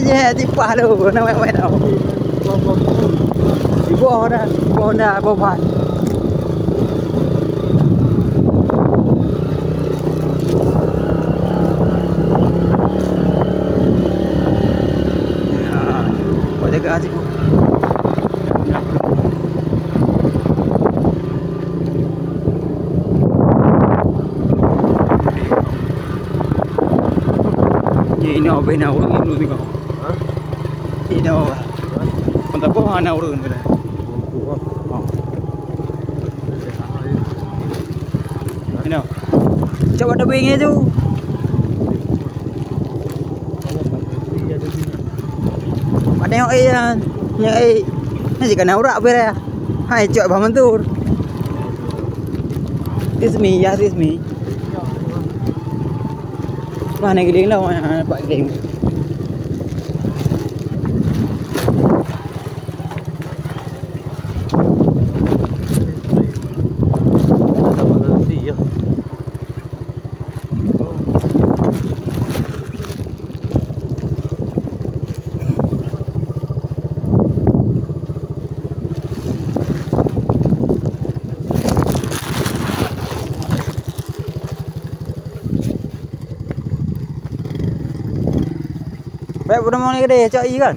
je tipah lu, nak main tau. Ibu dah boban. Kau jaga asyik. Ini apa yang nak urut ini tengok. Ini apa? Entah apa nak urut ni. Ini. Coba ada bingnya tu. Ada yang ni jika nak urut apa ya? Hai, coba bangun tu. This me. Mana giling lah, nampak giling. Baik, udah mau ni kedai cak i kan?